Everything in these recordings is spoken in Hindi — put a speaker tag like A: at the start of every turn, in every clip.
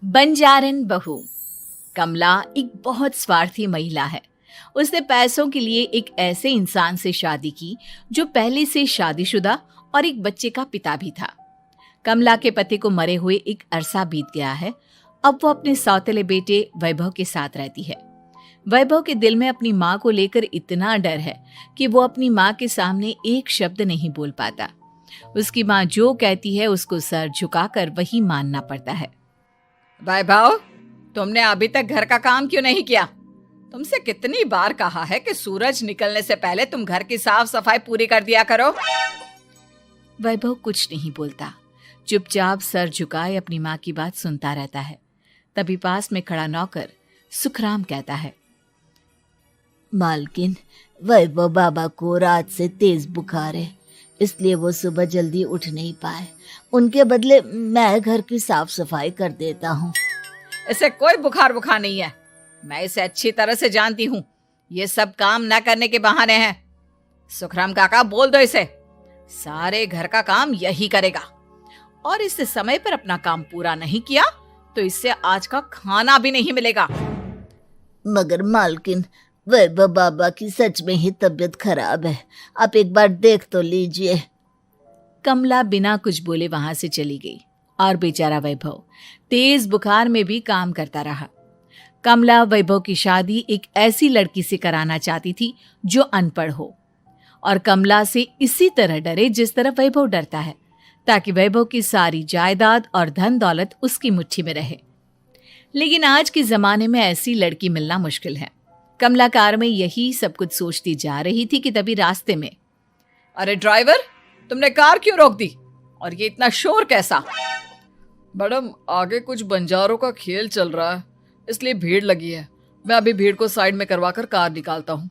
A: बंजारन बहू। कमला एक बहुत स्वार्थी महिला है। उसने पैसों के लिए एक ऐसे इंसान से शादी की जो पहले से शादीशुदा और एक बच्चे का पिता भी था। कमला के पति को मरे हुए एक अरसा बीत गया है। अब वो अपने सौतेले बेटे वैभव के साथ रहती है। वैभव के दिल में अपनी माँ को लेकर इतना डर है कि वो अपनी माँ के सामने एक शब्द नहीं बोल पाता। उसकी माँ जो कहती है उसको सर झुकाकर वही मानना पड़ता है।
B: वैभव, तुमने अभी तक घर का काम क्यों नहीं किया? तुमसे कितनी बार कहा है कि सूरज निकलने से पहले तुम घर की साफ सफाई पूरी कर दिया करो।
A: वैभव कुछ नहीं बोलता, चुपचाप सर झुकाए अपनी माँ की बात सुनता रहता है। तभी पास में खड़ा नौकर सुखराम कहता है,
C: मालकिन, वैभव बाबा को रात से तेज बुखार है, इसलिए वो सुबह जल्दी उठ नहीं पाए। उनके बदले मैं घर की साफ सफाई कर देता हूँ।
B: इसे कोई बुखार नहीं है। मैं इसे अच्छी तरह से जानती हूँ। ये सब काम न करने के बहाने हैं। सुखराम काका, बोल दो इसे, सारे घर का काम यही करेगा। और इससे समय पर अपना काम पूरा नहीं किया तो इससे आज का खाना भी नहीं मिलेगा।
C: मगर मालकिन, वैभव बाबा की सच में ही तबीयत खराब है, आप एक बार देख तो लीजिए।
A: कमला बिना कुछ बोले वहां से चली गई और बेचारा वैभव तेज बुखार में भी काम करता रहा। कमला वैभव की शादी एक ऐसी लड़की से कराना चाहती थी जो अनपढ़ हो और कमला से इसी तरह डरे जिस तरह वैभव डरता है, ताकि वैभव की सारी जायदाद और धन दौलत उसकी मुट्ठी में रहे। लेकिन आज के जमाने में ऐसी लड़की मिलना मुश्किल है। कमला कार में यही सब कुछ सोचती जा रही थी कि तभी रास्ते में,
B: अरे ड्राइवर, तुमने कार क्यों रोक दी? और ये इतना शोर कैसा? मैडम, आगे कुछ बंजारों का खेल चल रहा है, इसलिए भीड़ लगी है। मैं अभी भीड़ को साइड में करवाकर कार निकालता हूँ।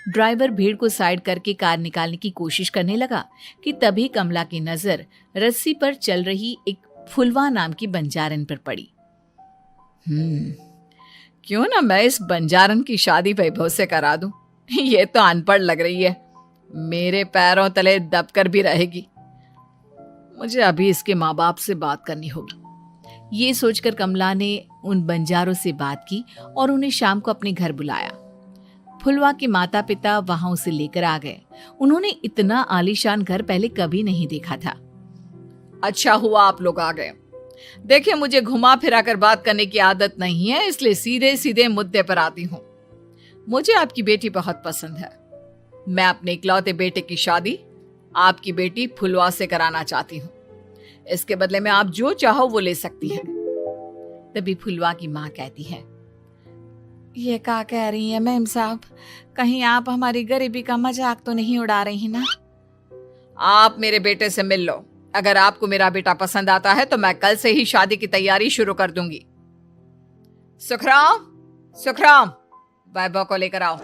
A: ड्राइवर भीड़ को साइड करके कार निकालने की कोशिश करने लगा कि तभी कमला की नजर रस्सी पर चल रही एक फुलवा नाम की बंजारन पर पड़ी।
B: क्यों ना मैं इस बंजारन की शादी वैभव से करा दूं? ये तो अनपढ़ लग रही है, मेरे पैरों तले दबकर भी रहेगी। मुझे अभी इसके माँ बाप से बात करनी होगी।
A: ये सोचकर कमला ने उन बंजारों से बात की और उन्हें शाम को अपने घर बुलाया। फुलवा के माता पिता वहां उसे लेकर आ गए। उन्होंने इतना आलीशान घर पहले कभी नहीं देखा था।
B: अच्छा हुआ आप लोग आ गए। देखिए, मुझे घुमा फिरा कर बात करने की आदत नहीं है, इसलिए सीधे सीधे मुद्दे पर आती हूँ। मुझे आपकी बेटी बहुत पसंद है। मैं अपने इकलौते बेटे की शादी आपकी बेटी फुलवा से कराना चाहती हूँ। इसके बदले में आप जो चाहो वो ले सकती हैं।
A: तभी फुलवा की माँ कहती है,
B: ये क्या कह रही है मैम साहब? कहीं आप हमारी गरीबी का मजाक तो नहीं उड़ा रही ना? आप मेरे बेटे से मिल लो। अगर आपको मेरा बेटा पसंद आता है तो मैं कल से ही शादी की तैयारी शुरू कर दूंगी। सुखराम, वैभव को लेकर आओ।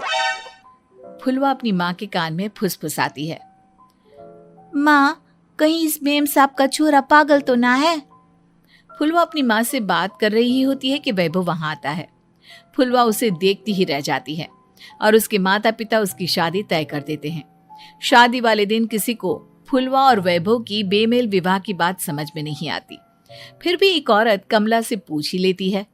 A: फुलवा अपनी माँ के कान में फुसफुसाती है, माँ, कहीं इस मेम साहब का छोरा पागल तो ना है? फुलवा अपनी माँ से बात कर रही होती है कि वैभव वहां आता है। फुलवा उसे देखती ही रह जाती है और उसके माता पिता उसकी शादी तय कर देते हैं। शादी वाले दिन किसी को फुलवा और वैभव की बेमेल विवाह की बात समझ में नहीं आती। फिर भी एक औरत कमला से पूछ ही लेती है,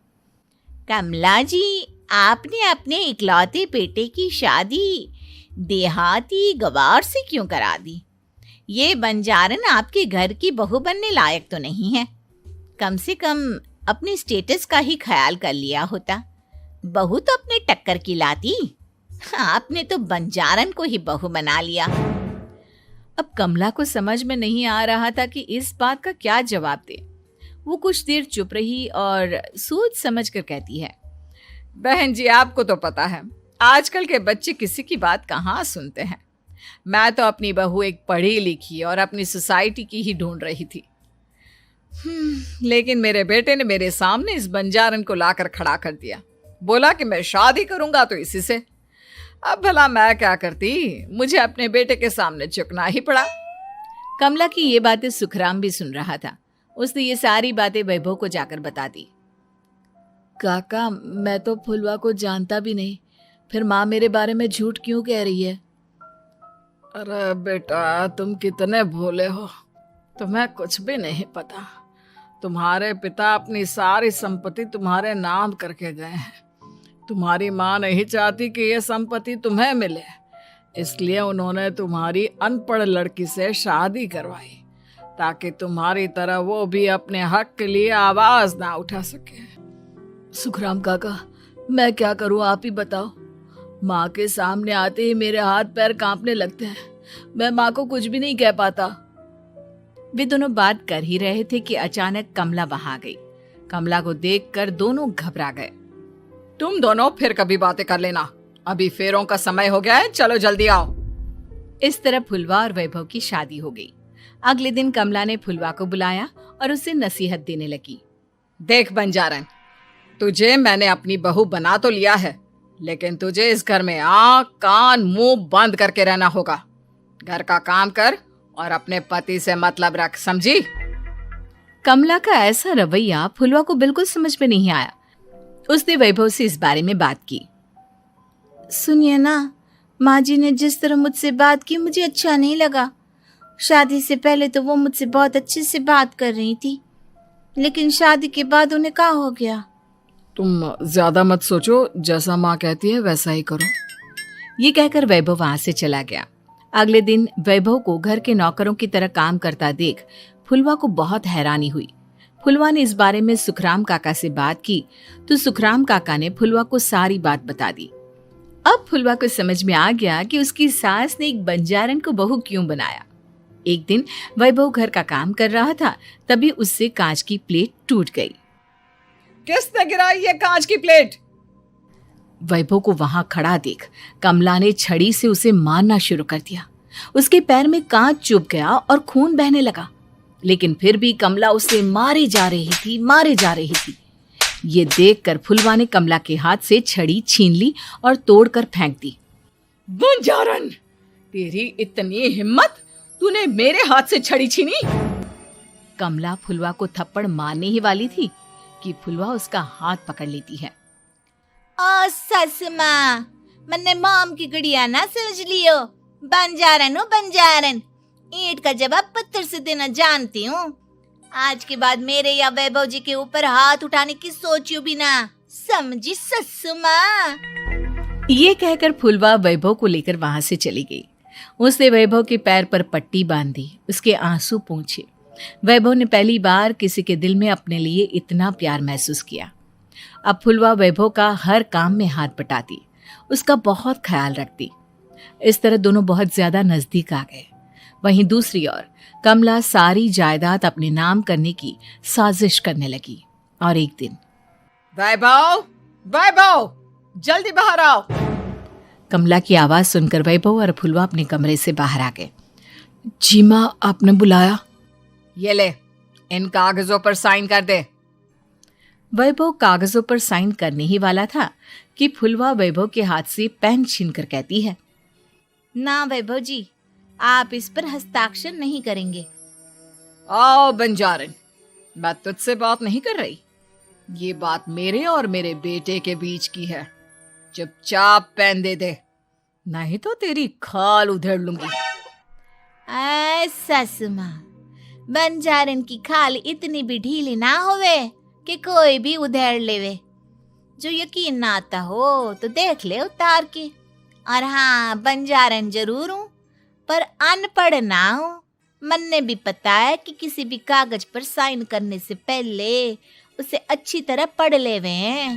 C: कमला जी, आपने अपने इकलौते बेटे की शादी देहाती गवार से क्यों करा दी? ये बंजारन आपके घर की बहू बनने लायक तो नहीं है। कम से कम अपने स्टेटस का ही ख्याल कर लिया होता। बहू तो अपने टक्कर की लाती, आपने तो बंजारन को ही बहू बना लिया।
A: अब कमला को समझ में नहीं आ रहा था कि इस बात का क्या जवाब दे। वो कुछ देर चुप रही और सोच समझ कर कहती है,
B: बहन जी, आपको तो पता है आजकल के बच्चे किसी की बात कहाँ सुनते हैं। मैं तो अपनी बहू एक पढ़ी लिखी और अपनी सोसाइटी की ही ढूंढ रही थी। लेकिन मेरे बेटे ने मेरे सामने इस बंजारन को लाकर खड़ा कर दिया। बोला कि मैं शादी करूंगा तो इसी से। अब भला मैं क्या करती, मुझे अपने बेटे के सामने झुकना ही पड़ा।
A: कमला की ये बातें सुखराम भी सुन रहा था। उसने ये सारी बातें वैभव को जाकर बता दी। काका, मैं तो फुलवा को जानता भी नहीं, फिर माँ मेरे बारे में झूठ क्यों कह रही है?
B: अरे बेटा, तुम कितने भोले हो, तुम्हें कुछ भी नहीं पता। तुम्हारे पिता अपनी सारी संपत्ति तुम्हारे नाम करके गए हैं। तुम्हारी माँ नहीं चाहती कि यह संपत्ति तुम्हें मिले, इसलिए उन्होंने तुम्हारी अनपढ़ लड़की से शादी करवाई ताकि तुम्हारी तरह वो भी अपने हक के लिए आवाज ना उठा सके।
A: सुखराम काका, मैं क्या करूं, आप ही बताओ। माँ के सामने आते ही मेरे हाथ पैर कांपने लगते हैं। मैं माँ को कुछ भी नहीं कह पाता। वे दोनों बात कर ही रहे थे कि अचानक कमला वहां आ गई। कमला को देखकर दोनों घबरा गए।
B: तुम दोनों फिर कभी बातें कर लेना, अभी फेरों का समय हो गया है, चलो जल्दी आओ।
A: इस तरह फुलवा और वैभव की शादी हो गई। अगले दिन कमला ने फुलवा को बुलाया और उसे नसीहत देने लगी।
B: देख बंजारन, तुझे मैंने अपनी बहू बना तो लिया है, लेकिन तुझे इस घर में आँख कान मुंह बंद करके रहना होगा। घर का काम कर और अपने पति से मतलब रख, समझी?
A: कमला का ऐसा रवैया फुलवा को बिल्कुल समझ में नहीं आया। उसने वैभव से इस बारे में बात की।
C: सुनिए ना, माँ जी ने जिस तरह मुझसे बात की मुझे अच्छा नहीं लगा। शादी से पहले तो वो मुझसे बहुत अच्छे से बात कर रही थी, लेकिन शादी के बाद उन्हें क्या हो गया?
B: तुम ज्यादा मत सोचो, जैसा माँ कहती है वैसा ही करो।
A: ये कहकर वैभव वहां से चला गया। अगले दिन वैभव को घर के नौकरों की तरह काम करता देख फुलवा को बहुत हैरानी हुई। फुलवा ने इस बारे में सुखराम काका से बात की तो सुखराम काका ने फुलवा को सारी बात बता दी। अब फुलवा को समझ में आ गया कि उसकी सास ने एक बंजारन को बहू क्यों बनाया। एक दिन वैभव घर का काम कर रहा था, तभी उससे कांच की प्लेट टूट गई।
B: किसने गिराई ये कांच की प्लेट?
A: वैभव को वहां खड़ा देख कमला ने छड़ी से उसे मारना शुरू कर दिया। उसके पैर में कांच चुभ गया और खून बहने लगा, लेकिन फिर भी कमला उसे मारे जा रही थी। ये देखकर फुलवा ने कमला के हाथ से छड़ी छीन ली और तोड़कर फेंक दी।
B: बंजारन, तेरी इतनी हिम्मत, तूने मेरे हाथ से छड़ी छीनी?
A: कमला फुलवा को थप्पड़ मारने ही वाली थी कि फुलवा उसका हाथ पकड़ लेती है।
C: ओ सस माँ, मैंने मॉम की गुड़िया ना समझ लियो। बंजारन हो बंजारन, ईंट का जवाब पत्थर से देना जानती हूँ। आज के बाद मेरे या वैभव जी के ऊपर हाथ उठाने की सोचियो भी ना, समझी ससु माँ?
A: ये कहकर फुलवा वैभव को लेकर वहां से चली गई। उसने वैभव के पैर पर पट्टी बांधी, उसके आंसू पोंछे। वैभव ने पहली बार किसी के दिल में अपने लिए इतना प्यार महसूस किया। अब फुलवा वैभव का हर काम में हाथ बटाती, उसका बहुत ख्याल रखती। इस तरह दोनों बहुत ज्यादा नजदीक आ गए। वहीं दूसरी ओर कमला सारी जायदाद अपने नाम करने की साजिश करने लगी। और एक दिन,
B: वैभव, जल्दी बाहर आओ।
A: कमला की आवाज सुनकर वैभव और फुलवा अपने कमरे से बाहर आ गए। जी माँ, आपने बुलाया?
B: ये ले, इन कागजों पर साइन कर दे।
A: वैभव कागजों पर साइन करने ही वाला था कि फुलवा वैभव के हाथ से पेन छीनकर कहती है,
C: ना वैभव जी, आप इस पर हस्ताक्षर नहीं करेंगे।
B: आओ बंजारन, मैं तुझसे बात नहीं कर रही। ये बात मेरे और मेरे बेटे के बीच की है। चुपचाप पेन दे दे, नहीं तो तेरी खाल उधेड़ लूंगी।
C: ससु माँ, बंजारन की खाल इतनी भी ढीली ना होवे कि कोई भी उधेड़ लेवे। जो यकीन ना आता हो तो देख ले उतार के। और हाँ, बंजारन जरूर हूँ पर अनपढ़ ना हूँ। मैंने भी पता है कि किसी भी कागज पर साइन करने से पहले उसे अच्छी तरह पढ़ लेवे हैं।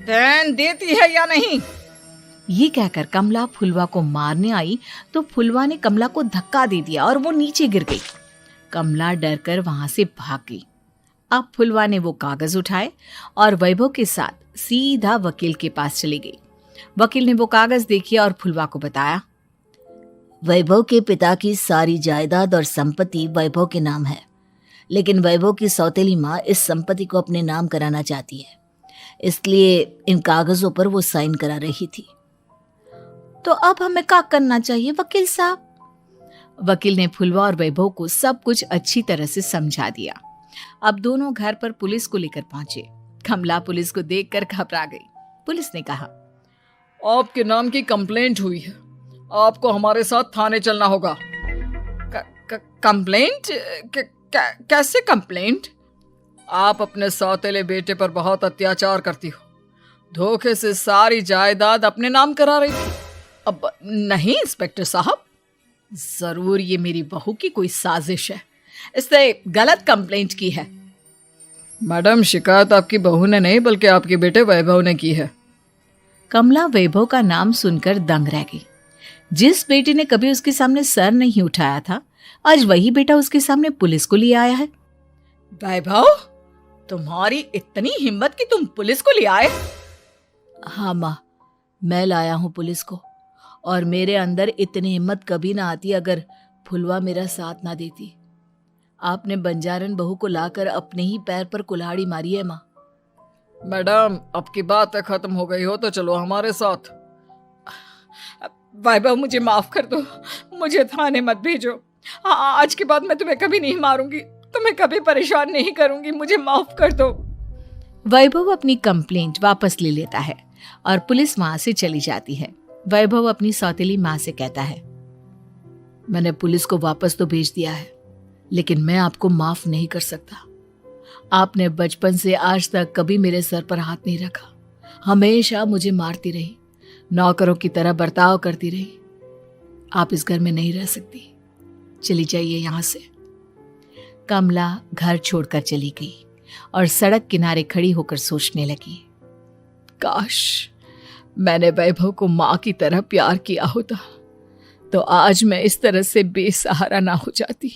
B: पेन देती है या नहीं?
A: ये कहकर कमला फुलवा को मारने आई तो फुलवा ने कमला को धक्का दे दिया और वो नीचे गिर गई। कमला डरकर वहां से भाग गई। अब फुलवा ने वो कागज उठाए और वैभव के साथ सीधा वकील के पास चली गई। वकील ने वो कागज देखे और फुलवा को बताया,
D: वैभव के पिता की सारी जायदाद और संपत्ति वैभव के नाम है, लेकिन वैभव की सौतेली माँ इस संपत्ति को अपने नाम कराना चाहती है, इसलिए इन कागजों पर वो साइन करा रही थी।
C: तो अब हमें क्या करना चाहिए वकील साहब?
A: वकील ने फुलवा और वैभव को सब कुछ अच्छी तरह से समझा दिया। अब दोनों घर पर पुलिस को लेकर पहुंचे। कमला पुलिस को देखकर घबरा गई। पुलिस ने कहा,
B: आपके नाम की कंप्लेंट हुई है, आपको हमारे साथ थाने चलना होगा। कंप्लेंट? कैसे कंप्लेंट? आप अपने सौतेले बेटे पर बहुत अत्याचार करती हो। धोखे से सारी जायदाद अपने नाम करा रही थी।
A: अब नहीं इंस्पेक्टर साहब, जरूर ये मेरी बहू की कोई साजिश है, इसने गलत कंप्लेंट की है।
B: मैडम, शिकायत आपकी बहू ने नहीं बल्कि आपके बेटे वैभव ने की है।
A: कमला वैभव का नाम सुनकर दंग रह गई। जिस बेटे ने कभी उसके सामने सर नहीं उठाया था, आज वही बेटा उसके सामने पुलिस को लिए आया है।
B: वैभव, तुम्हारी इतनी हिम्मत कि तुम पुलिस को ले आए?
D: हाँ माँ, मैं लाया हूँ पुलिस को, और मेरे अंदर इतनी हिम्मत कभी ना आती अगर फुलवा मेरा साथ ना देती। आपने बंजारन बहू को लाकर अपने ही पैर पर कुल्हाड़ी मारी है माँ।
B: मैडम, अब की बात खत्म हो गई हो तो चलो हमारे साथ। वैभव, मुझे माफ कर दो, मुझे थाने मत भेजो। आज के बाद मैं तुम्हें कभी नहीं मारूंगी, तुम्हें कभी परेशान नहीं करूंगी, मुझे माफ कर दो।
A: वैभव अपनी कंप्लेंट वापस ले लेता है और पुलिस वहां से चली जाती है। वैभव अपनी सौतेली माँ से कहता है,
D: मैंने पुलिस को वापस तो भेज दिया है, लेकिन मैं आपको माफ नहीं कर सकता। आपने बचपन से आज तक कभी मेरे सर पर हाथ नहीं रखा, हमेशा मुझे मारती रही, नौकरों की तरह बर्ताव करती रही। आप इस घर में नहीं रह सकती, चली जाइए यहां से।
A: कमला घर छोड़कर चली गई और सड़क किनारे खड़ी होकर सोचने लगी, काश मैंने वैभव को माँ की तरह प्यार किया होता तो आज मैं इस तरह से बेसहारा ना हो जाती।